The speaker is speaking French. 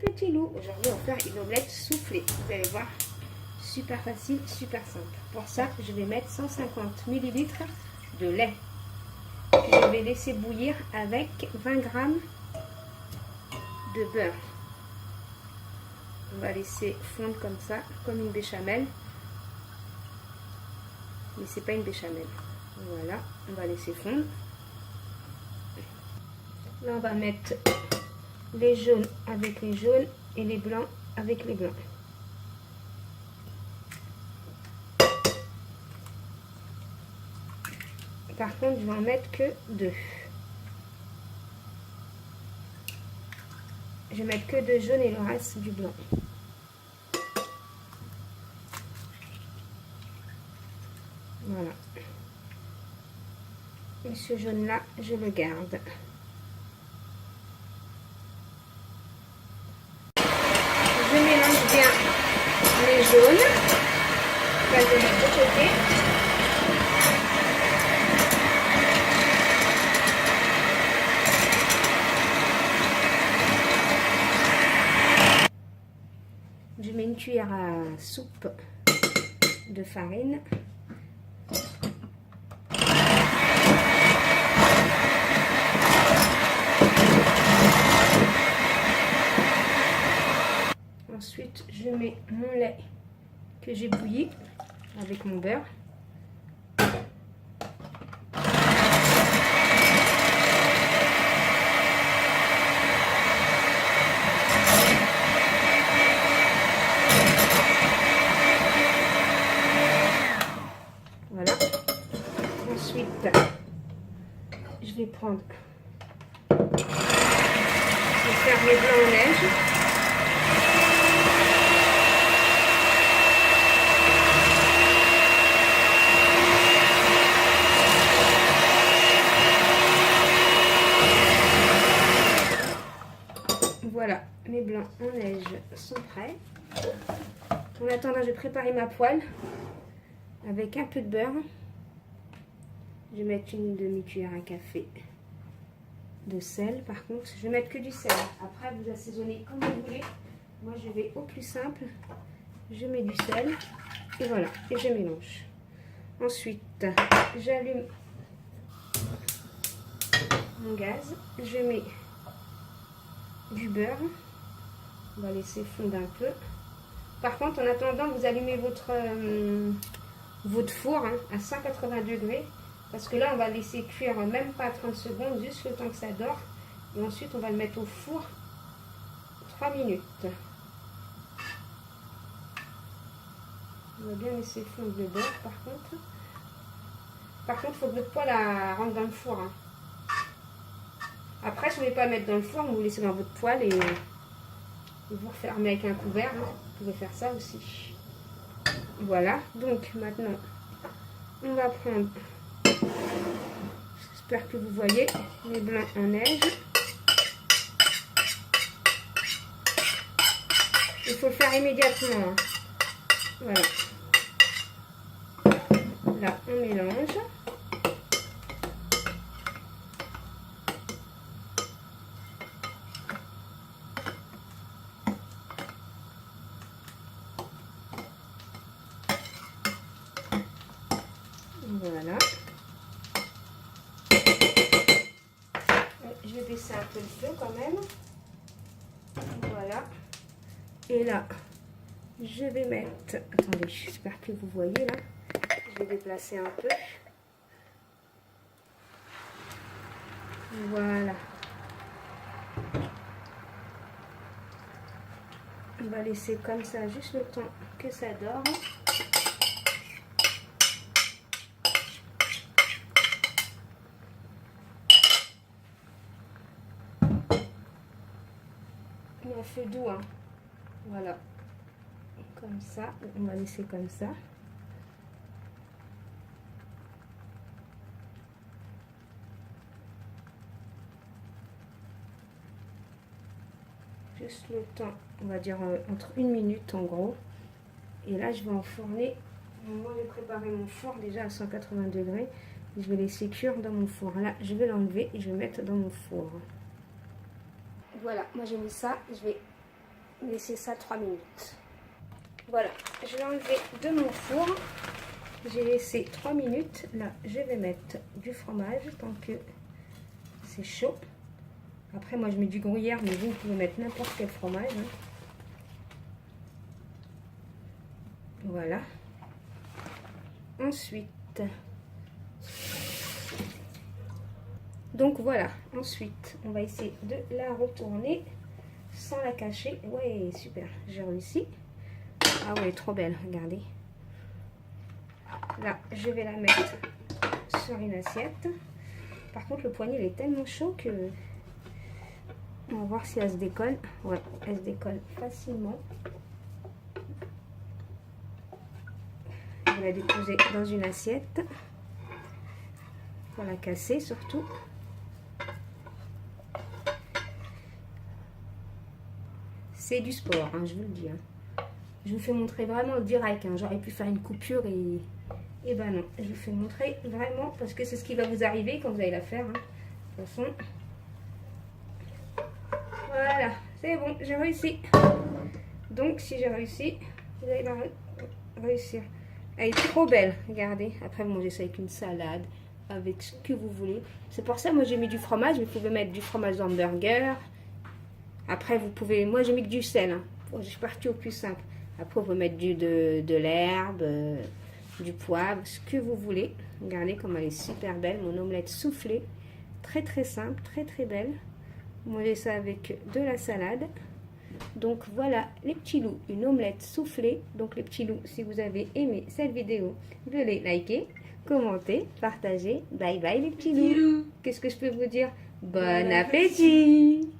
petit loup. Aujourd'hui, on va faire une omelette soufflée. Vous allez voir, super facile, super simple. Pour ça, je vais mettre 150 ml de lait. Puis je vais laisser bouillir avec 20 g de beurre. On va laisser fondre comme ça, comme une béchamel. Mais c'est pas une béchamel. Voilà, on va laisser fondre. Là, on va mettre les jaunes avec les jaunes et les blancs avec les blancs. Par contre, je vais en mettre que 2. Je vais mettre que 2 jaunes et le reste du blanc. Voilà. Et ce jaune-là, je le garde. Je mélange bien les jaunes. Là, je vais mettre de côté. Je mets une cuillère à soupe de farine. Ensuite, je mets mon lait que j'ai bouilli avec mon beurre. Voilà. Ensuite, je vais prendre, je vais faire mes blancs en neige. Voilà, mes blancs en neige sont prêts. En attendant, je vais préparer ma poêle avec un peu de beurre. Je vais mettre une demi-cuillère à café de sel. Par contre, je vais mettre que du sel. Après, vous assaisonnez comme vous voulez. Moi, je vais au plus simple. Je mets du sel et voilà, et je mélange. Ensuite, j'allume mon gaz. Je mets du beurre. On va laisser fondre un peu. Par contre, en attendant, vous allumez votre four à 180 degrés. Parce que là, on va laisser cuire même pas 30 secondes, juste le temps que ça dort. Et ensuite, on va le mettre au four 3 minutes. On va bien laisser fondre le beurre, par contre. Par contre, il faut que votre poêle rentre dans le four. Après, si vous ne voulez pas le mettre dans le four, vous le laissez dans votre poêle et vous refermez avec un couvert. Vous pouvez faire ça aussi. Voilà. Donc, maintenant, on va prendre... J'espère que vous voyez les blancs en neige. Il faut le faire immédiatement. Voilà. Là, on mélange. Voilà. Je vais baisser un peu le feu quand même. Voilà. Et là, je vais mettre... Attendez, j'espère que vous voyez là. Je vais déplacer un peu. Voilà. On va laisser comme ça juste le temps que ça dort. Et à feu doux, Voilà. Comme ça. On va laisser comme ça. Juste le temps, on va dire entre 1 minute en gros. Et là, je vais enfourner. Moi, j'ai préparé mon four déjà à 180 degrés. Je vais laisser cuire dans mon four. Là, je vais l'enlever et je vais mettre dans mon four. Voilà, moi j'ai mis ça. Je vais laisser ça 3 minutes. Voilà, je l'ai enlevé de mon four. J'ai laissé 3 minutes. Là, je vais mettre du fromage tant que c'est chaud. Après, moi, je mets du gruyère, mais vous pouvez mettre n'importe quel fromage. Hein. Voilà. Ensuite, donc voilà. Ensuite, on va essayer de la retourner sans la cacher. Ouais, super, j'ai réussi. Ah ouais, trop belle, regardez. Là, je vais la mettre sur une assiette. Par contre, le poignet, il est tellement chaud que... On va voir si elle se décolle. Ouais, elle se décolle facilement. Je vais la déposer dans une assiette. Pour la casser surtout. C'est du sport, hein, je vous le dis. Hein. Je vous fais montrer vraiment direct. Hein. J'aurais pu faire une coupure et ben non. Je vous fais montrer vraiment parce que c'est ce qui va vous arriver quand vous allez la faire. Hein. De toute façon. Voilà, c'est bon, j'ai réussi. Donc si j'ai réussi, vous allez la réussir. Elle est trop belle, regardez. Après vous mangez ça avec une salade, avec ce que vous voulez. C'est pour ça moi j'ai mis du fromage, mais vous pouvez mettre du fromage d'hamburger. Après vous pouvez, moi j'ai mis que du sel. Hein. Je suis partie au plus simple. Après vous pouvez mettre de l'herbe, du poivre, ce que vous voulez. Regardez comme elle est super belle, mon omelette soufflée. Très très simple, très très belle. Vous mangez ça avec de la salade. Donc voilà les petits loups, une omelette soufflée. Donc les petits loups, si vous avez aimé cette vidéo, veuillez liker, commenter, partager. Bye bye les petits loups. Qu'est-ce que je peux vous dire? Bon appétit!